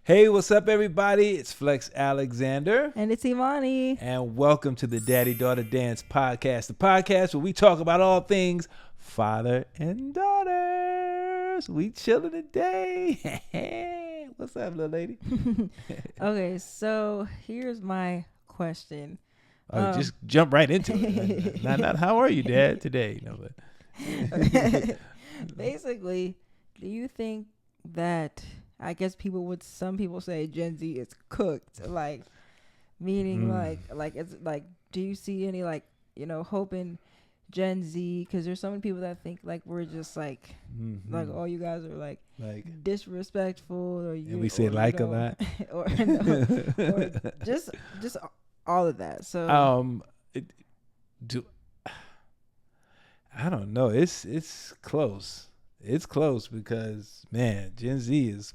Hey, what's up, everybody? It's Flex Alexander. And it's Imani. And welcome to the Daddy Daughter Dance Podcast, the podcast where we talk about all things father and daughters. We chilling today. What's up, little lady? Okay, so here's my question. Just jump right into it. not how are you, Dad, today? No, but basically, do you think that, I guess some people say Gen Z is cooked, like meaning like it's like, do you see any hope in Gen Z? Because there's so many people that think like we're just like oh, you guys are like disrespectful, or you, and we say like a lot, or just all of that. So I don't know. It's close. It's close because, man, Gen Z is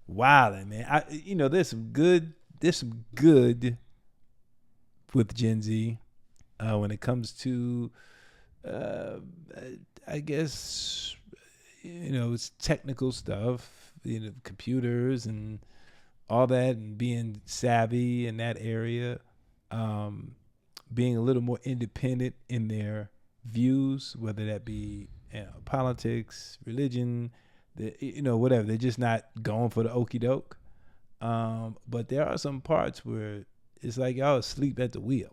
wilding, man. There's some good with Gen Z when it comes to I guess it's technical stuff, computers and all that, and being savvy in that area, being a little more independent in their views, whether that be politics, religion, whatever. They're just not going for the okie doke. But there are some parts where it's like y'all asleep at the wheel.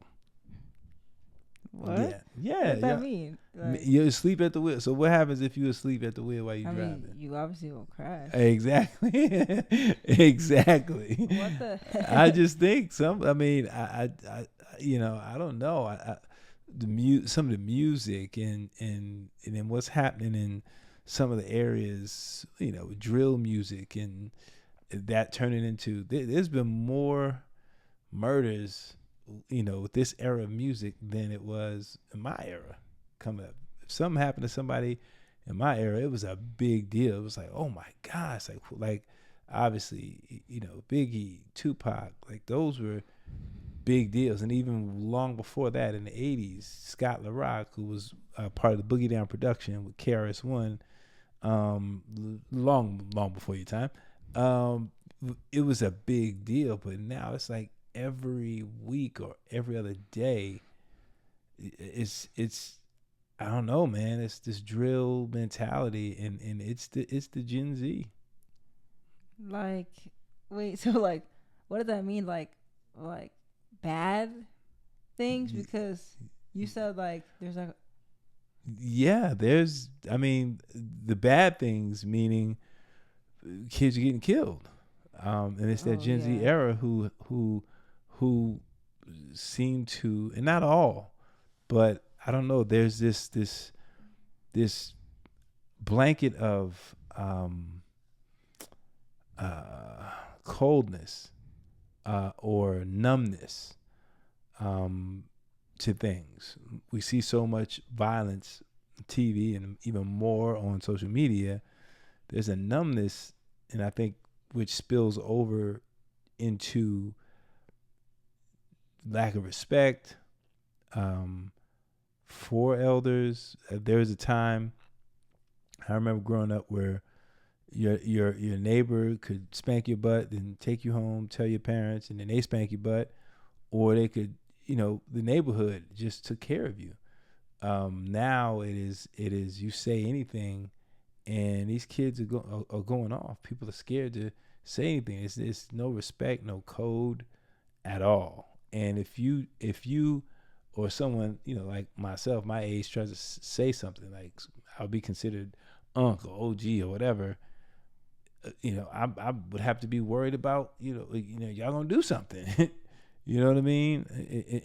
What? Yeah. What does that mean? Like, you're asleep at the wheel. So what happens if you asleep at the wheel while you're driving? Mean, you obviously will crash. Exactly. Exactly. What the heck? I just think some. I mean, I don't know. Some of the music and then what's happening in some of the areas, drill music, and that turning into, there's been more murders, with this era of music than it was in my era coming up. If something happened to somebody in my era, it was a big deal. It was like, oh my gosh, like obviously, Biggie, Tupac, like those were big deals. And even long before that, in the 80s, Scott LaRock, who was part of the Boogie Down production with KRS-One, long before your time, it was a big deal. But now it's like every week or every other day, it's I don't know, man. It's this drill mentality, and it's the Gen Z. Like, wait, so like, what does that mean? Like bad things? Because you said like there's like, yeah, there's, I mean, the bad things, meaning kids are getting killed, and it's that Gen Z era who seem to, and not all, but I don't know, there's this blanket of coldness or numbness to things. We see so much violence on TV and even more on social media. There's a numbness, and I think which spills over into lack of respect for elders. There was a time I remember growing up where your neighbor could spank your butt and take you home, tell your parents, and then they spank your butt, or they could, the neighborhood just took care of you. Now it is you say anything, and these kids are going off. People are scared to say anything. It's no respect, no code at all. And if you or someone, like myself, my age, tries to say something, like I'll be considered uncle, OG, or whatever, I would have to be worried about, y'all gonna do something. You know what I mean?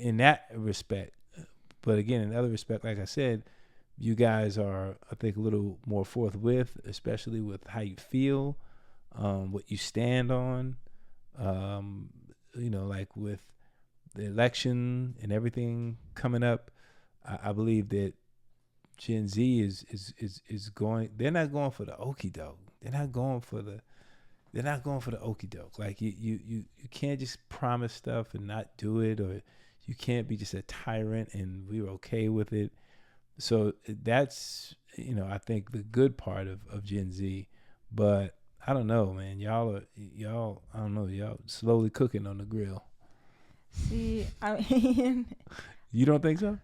In that respect. But again, in other respect, like I said, you guys are, I think, a little more forthwith, especially with how you feel, what you stand on, like with the election and everything coming up. I believe that Gen Z is going. They're not going for the okie doke. They're not going for the okie doke. Like you can't just promise stuff and not do it, or you can't be just a tyrant and we're okay with it. So that's, I think the good part of Gen Z. But I don't know, man. Y'all, I don't know. Y'all slowly cooking on the grill. See, I mean, You don't think so?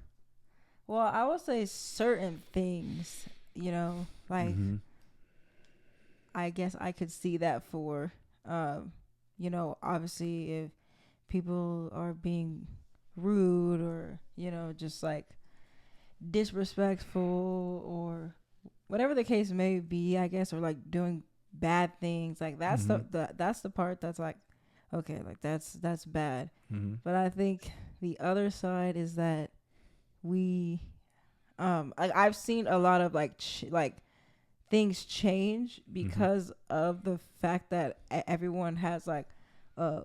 well, I would say certain things, you know, like Mm-hmm. I guess I could see that for, you know, obviously if people are being rude or, you know, just like disrespectful or whatever the case may be, I guess, or like doing bad things, like that's that's the part that's like, okay, like that's bad. Mm-hmm. But I think the other side is that we, I've seen a lot of like like things change because of the fact that everyone has like a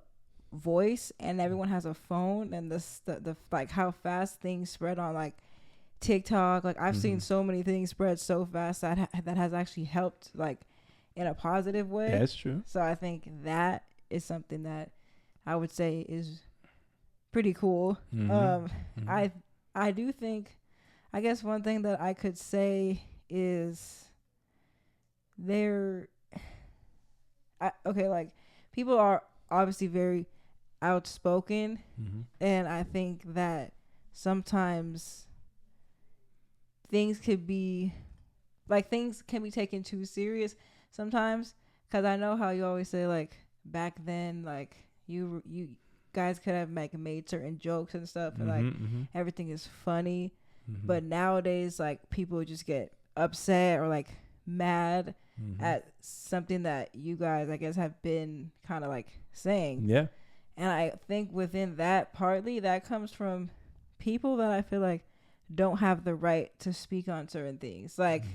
voice and everyone has a phone, and the like how fast things spread on like TikTok. Like I've seen so many things spread so fast that that has actually helped like in a positive way. That's true. So I think that is something that I would say is pretty cool. I do think, I guess one thing that I could say is like people are obviously very outspoken, and I think that sometimes things can be taken too serious sometimes, because I know how you always say like back then like you guys could have like made certain jokes and stuff and like everything is funny, but nowadays like people just get upset or like mad at something that you guys I guess have been kind of like saying. Yeah. And I think within that, partly that comes from people that I feel like don't have the right to speak on certain things. Like,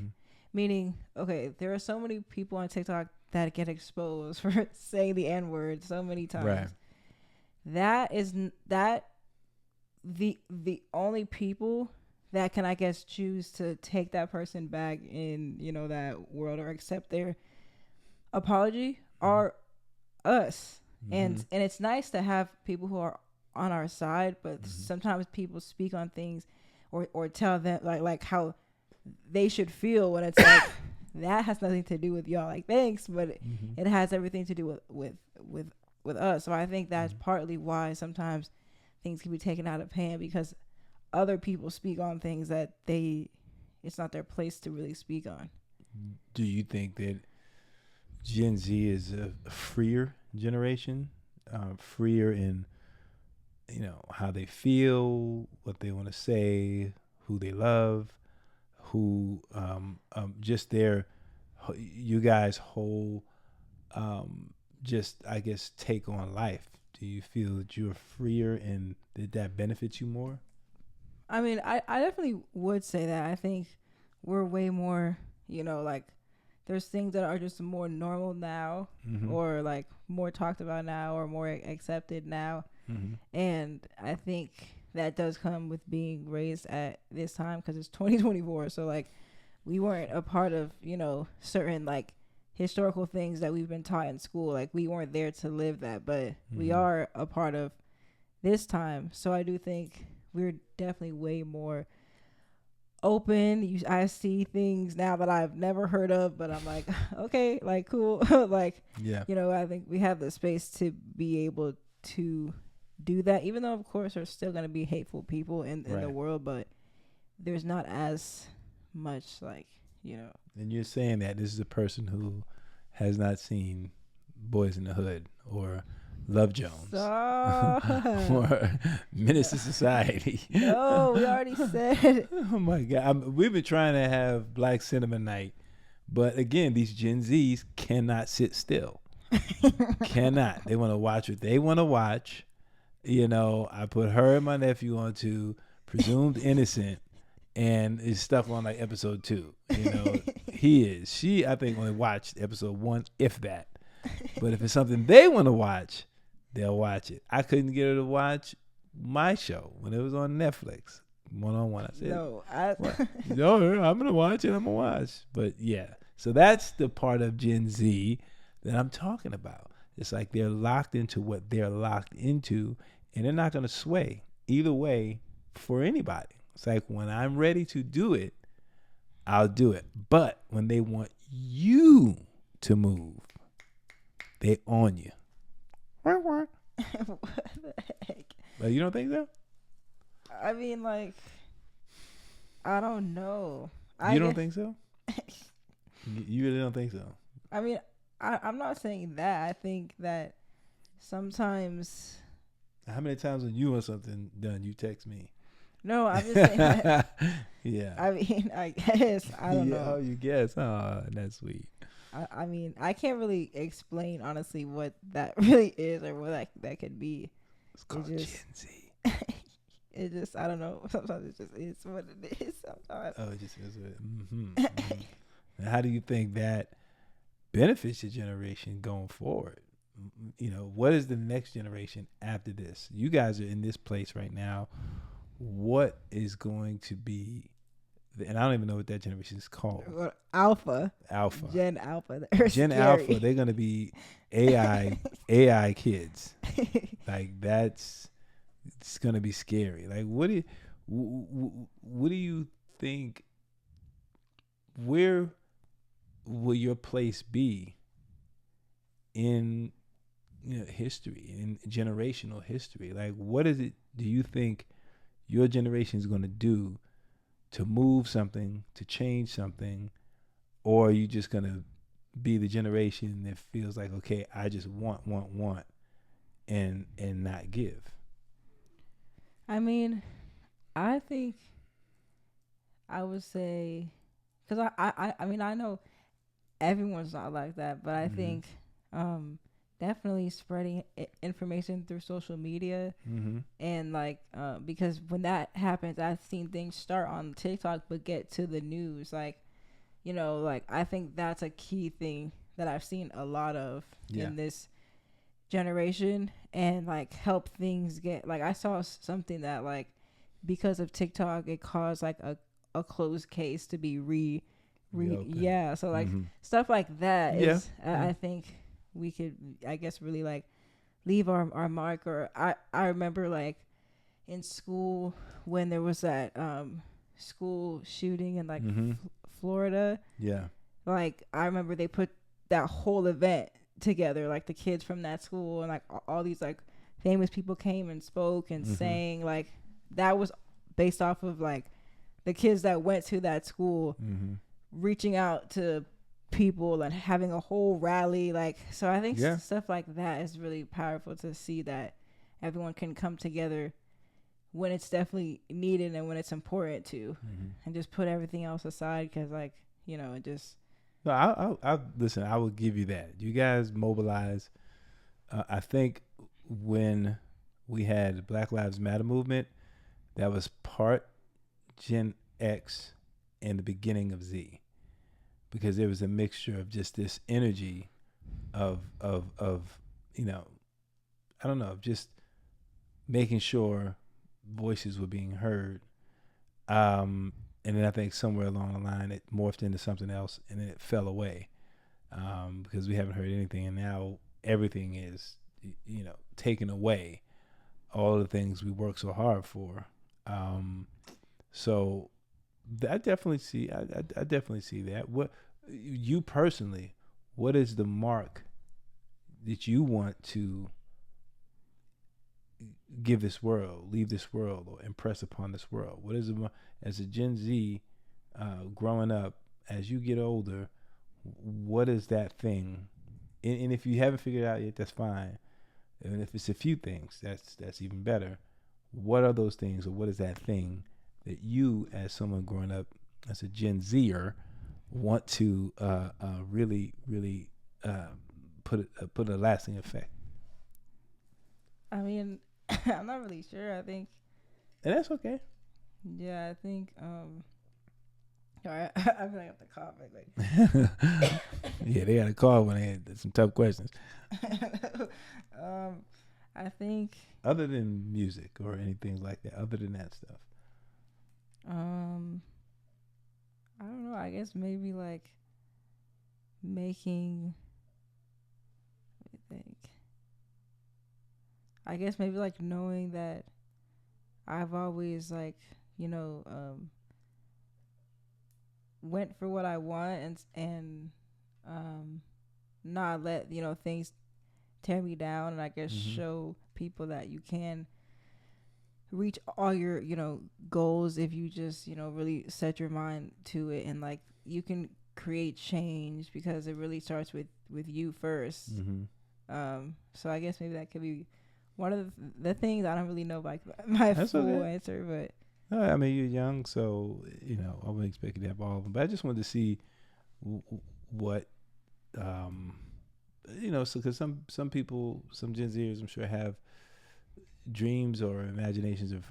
meaning, okay, there are so many people on TikTok that get exposed for saying the N-word so many times. Right. That is the only people that can, I guess, choose to take that person back in, you know, that world or accept their apology are us. And it's nice to have people who are on our side, but sometimes people speak on things or tell them like how they should feel when it's like that has nothing to do with y'all. Like thanks, but it has everything to do with us. So I think that's partly why sometimes things can be taken out of hand, because other people speak on things that it's not their place to really speak on. Do you think that Gen Z is a freer generation, freer in, you know, how they feel, what they want to say, who they love, who just their, you guys' whole just I guess take on life? Do you feel that you're freer and that benefits you more? I mean, I definitely would say that. I think we're way more, you know, like there's things that are just more normal now, or like more talked about now, or more accepted now. And I think that does come with being raised at this time, because it's 2024. So like we weren't a part of, you know, certain like historical things that we've been taught in school. Like we weren't there to live that, but we are a part of this time. So I do think we're definitely way more open. I see things now that I've never heard of, but I'm like, okay, like cool. Like, yeah, you know, I think we have the space to be able to do that, even though of course there's still going to be hateful people in the world, but there's not as much, like, you know. And you're saying that this is a person who has not seen Boys in the Hood or Love Jones or Menace to Society. No, we already said. Oh my God, we've been trying to have Black Cinema Night, but again, these Gen Zs cannot sit still. Cannot. They want to watch what they want to watch. You know, I put her and my nephew onto Presumed Innocent, and it's stuck on like episode 2. You know, she I think only watched episode 1, if that. But if it's something they want to watch, they'll watch it. I couldn't get her to watch my show when it was on Netflix, One-on-One. I said, no, I'm gonna watch it. I'm gonna watch. But yeah, so that's the part of Gen Z that I'm talking about. It's like they're locked into what they're locked into, and they're not gonna sway either way for anybody. It's like when I'm ready to do it, I'll do it. But when they want you to move, they on you. What the heck? But you don't think so? I mean, like, I don't know. You don't think so? You really don't think so? I mean, I'm not saying that. I think that sometimes. How many times when you want something done, you text me? No, I'm just saying that. Yeah. I mean, I guess. I don't know. Oh, you guess. Oh, that's sweet. I mean, I can't really explain, honestly, what that really is or what that could be. It's called Gen Z. It just, I don't know. Sometimes it just is what it is. Sometimes. Oh, it just is what And how do you think that benefits your generation going forward? You know, what is the next generation after this? You guys are in this place right now. What is going to be, and I don't even know what that generation is called. Alpha. Gen Alpha. Gen Alpha. They're going to be AI kids. Like it's going to be scary. Like what do you think? Where will your place be in history, in generational history? Like what is it do you think your generation is going to do to move something, to change something, or are you just going to be the generation that feels like, okay, I just want and not give? I mean, I think I would say, because I mean, I know everyone's not like that, but I think definitely spreading information through social media and like because when that happens, I've seen things start on TikTok but get to the news, like like I think that's a key thing that I've seen a lot of in this generation, and like help things get, like I saw something that like because of TikTok it caused like a closed case to be reopened. So like stuff like that is I think we could, I guess, really like leave our mark. Or I remember like in school when there was that school shooting in like Florida. Yeah. Like I remember they put that whole event together, like the kids from that school and like all these like famous people came and spoke and sang. Like that was based off of like the kids that went to that school reaching out to people and having a whole rally. Like, so I think stuff like that is really powerful to see, that everyone can come together when it's definitely needed and when it's important to, and just put everything else aside, because like it just. No, I listen. I will give you that. You guys mobilize. I think when we had the Black Lives Matter movement, that was part Gen X and the beginning of Z, because there was a mixture of just this energy of I don't know, of just making sure voices were being heard. And then I think somewhere along the line it morphed into something else, and then it fell away because we haven't heard anything, and now everything is taken away. All the things we work so hard for. So I definitely see. I definitely see that. What you personally? What is the mark that you want to give this world, leave this world, or impress upon this world? What is it as a Gen Z growing up? As you get older, what is that thing? And if you haven't figured it out yet, that's fine. And if it's a few things, that's even better. What are those things, or what is that thing that you, as someone growing up as a Gen Zer, want to really put a lasting effect? I mean, I'm not really sure. I think, and that's okay. Yeah, I think. All right, I feel like I have to cough. Like. Yeah, they got to call when they had some tough questions. I think. Other than music or anything like that, other than that stuff. I don't know. I guess maybe like making. Let me think. I guess maybe like knowing that I've always like went for what I want and not let things tear me down, and I guess show people that you can reach all your, goals if you just, really set your mind to it, and like you can create change because it really starts with you first. So I guess maybe that could be one of the things. I don't really know like my That's full okay. answer, but I mean, you're young, so I wouldn't expect you to have all of them. But I just wanted to see what, so because some people, some Gen Zers, I'm sure, have dreams or imaginations of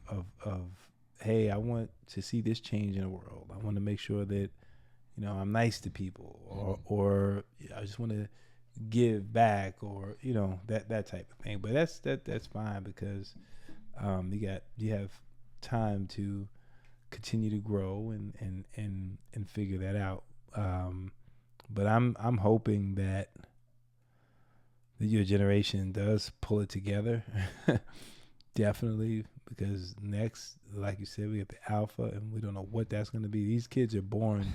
hey, I want to see this change in the world. I want to make sure that I'm nice to people, or I just want to give back, or that type of thing. But that's fine, because you have time to continue to grow and figure that out. But I'm hoping that your generation does pull it together. Definitely, because next, like you said, we have the alpha, and we don't know what that's going to be. These kids are born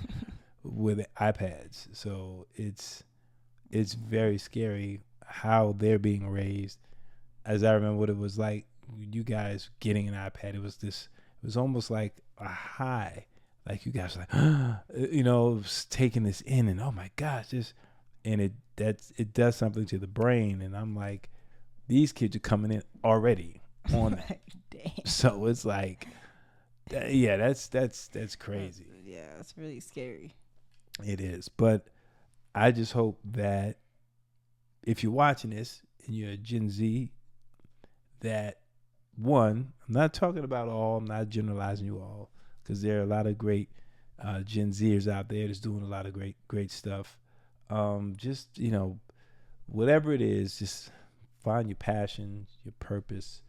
with iPads, so it's very scary how they're being raised. As I remember what it was like, you guys getting an iPad, it was almost like a high, like you guys like taking this in, and oh my gosh, and it does something to the brain, and I'm like, these kids are coming in already on that. So it's like, yeah, that's crazy. Yeah, it's really scary. It is. But I just hope that if you're watching this and you're a Gen Z, that one, I'm not talking about all, I'm not generalizing you all, because there are a lot of great Gen Zers out there that's doing a lot of great stuff. Just, whatever it is, just find your passion, your purpose.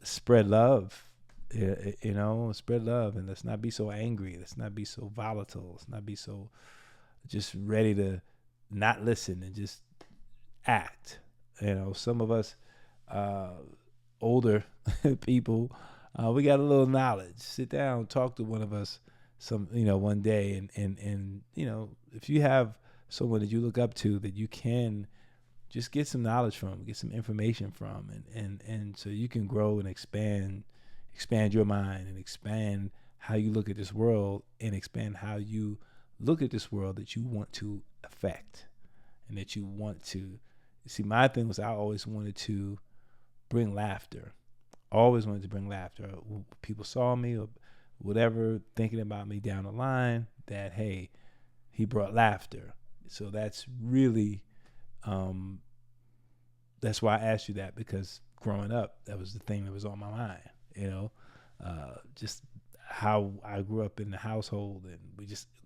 Spread love, spread love, and let's not be so angry. Let's not be so volatile. Let's not be so just ready to not listen and just act. Some of us older people, we got a little knowledge. Sit down, talk to one of us one day, and if you have someone that you look up to that you can just get some knowledge from, get some information from, and so you can grow and expand your mind, and expand how you look at this world, and expand how you look at this world that you want to affect, and that you want to see. My thing was, I always wanted to bring laughter. Always wanted to bring laughter. People saw me or whatever, thinking about me down the line, that hey, he brought laughter. So that's really, that's why I asked you that, because growing up, that was the thing that was on my mind. Just how I grew up in the household, and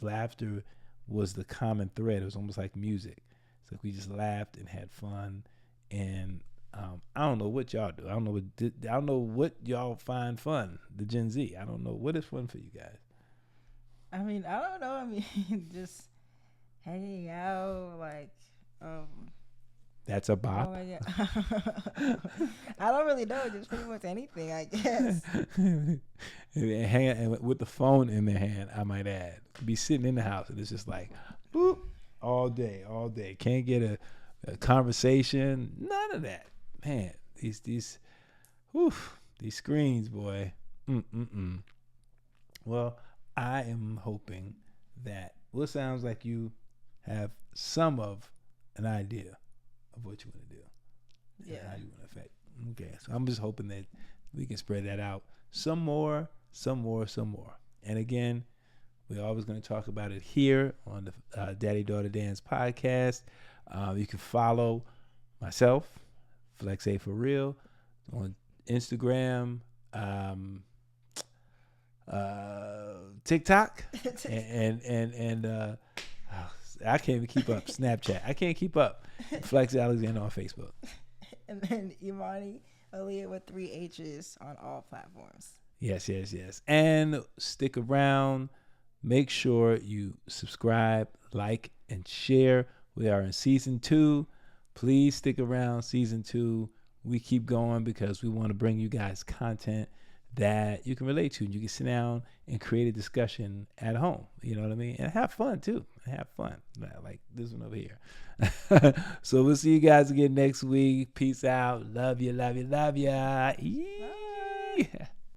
laughter was the common thread. It was almost like music. It's like we just laughed and had fun. And I don't know what y'all do. I don't know what y'all find fun. The Gen Z. I don't know what is fun for you guys. I mean, I don't know. I mean, just hanging out, like. That's a bop. Oh, yeah. I don't really know. Just pretty much anything, I guess. And with the phone in their hand, I might add. Be sitting in the house, and it's just like, boop, all day. Can't get a conversation. None of that. Man, these screens, boy. Well, I am hoping that, it sounds like you have some of an idea of what you want to do. Yeah. How you want to affect. Okay. So I'm just hoping that we can spread that out some more. And again, we're always going to talk about it here on the Daddy Daughter Dance Podcast. You can follow myself, Flex A For Real, on Instagram, TikTok, and I can't even keep up. Snapchat. I can't keep up. Flex Alexander on Facebook. And then Imani Aaliyah with 3 H's on all platforms. Yes. And stick around. Make sure you subscribe, like, and share. We are in season 2. Please stick around. Season 2. We keep going because we want to bring you guys content that you can relate to, and you can sit down and create a discussion at home. You know what I mean? And have fun too. Have fun, like this one over here. So we'll see you guys again next week. Peace out. Love you. Love you. Love ya. Yeah.